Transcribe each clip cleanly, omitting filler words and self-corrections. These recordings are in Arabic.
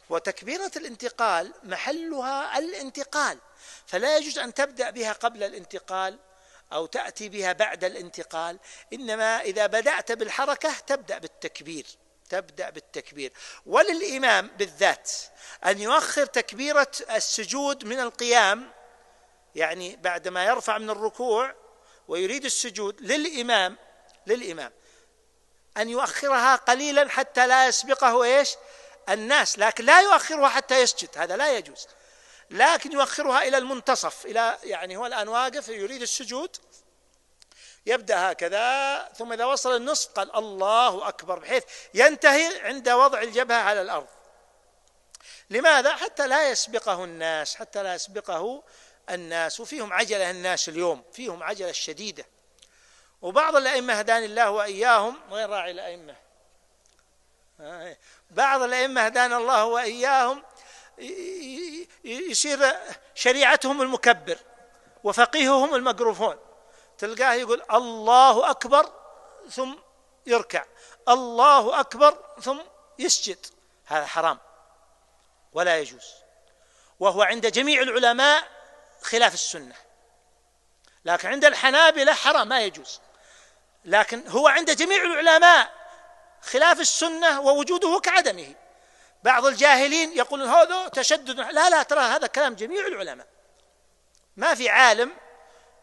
وتكبيرة الانتقال محلها الانتقال، فلا يجوز أن تبدأ بها قبل الانتقال أو تأتي بها بعد الانتقال، إنما إذا بدأت بالحركة تبدأ بالتكبير. وللإمام بالذات أن يؤخر تكبيرة السجود من القيام، يعني بعدما يرفع من الركوع ويريد السجود، للإمام أن يؤخرها قليلا حتى لا يسبقه الناس، لكن لا يؤخرها حتى يسجد، هذا لا يجوز، لكن يؤخرها إلى المنتصف، يعني هو الآن واقف يريد السجود، يبدأ هكذا، ثم إذا وصل النصف قال الله أكبر، بحيث ينتهي عند وضع الجبهة على الأرض. لماذا؟ حتى لا يسبقه الناس، وفيهم عجلة الناس اليوم، فيهم عجلة شديدة. وبعض الأئمة هداني الله وإياهم، غير راعي الأئمة، بعض الأئمة هدانا الله وإياهم يصير شريعتهم المكبر وفقيههم الميكروفون، تلقاه يقول الله أكبر ثم يركع، الله أكبر ثم يسجد، هذا حرام ولا يجوز، وهو عند جميع العلماء خلاف السنة، لكن عند الحنابلة حرام ما يجوز، لكن هو عند جميع العلماء خلاف السنة ووجوده كعدمه. بعض الجاهلين يقولون هذا تشدد، لا ترى هذا كلام جميع العلماء، ما في عالم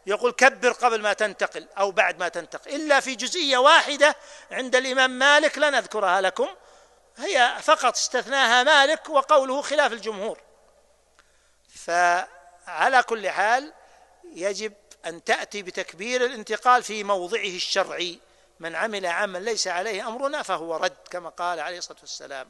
يقول كبر قبل ما تنتقل أو بعد ما تنتقل، إلا في جزئية واحدة عند الإمام مالك لا نذكرها لكم، هي فقط استثناها مالك وقوله خلاف الجمهور. فعلى كل حال يجب أن تأتي بتكبير الانتقال في موضعه الشرعي، من عمل عملا ليس عليه أمرنا فهو رد، كما قال عليه الصلاة والسلام.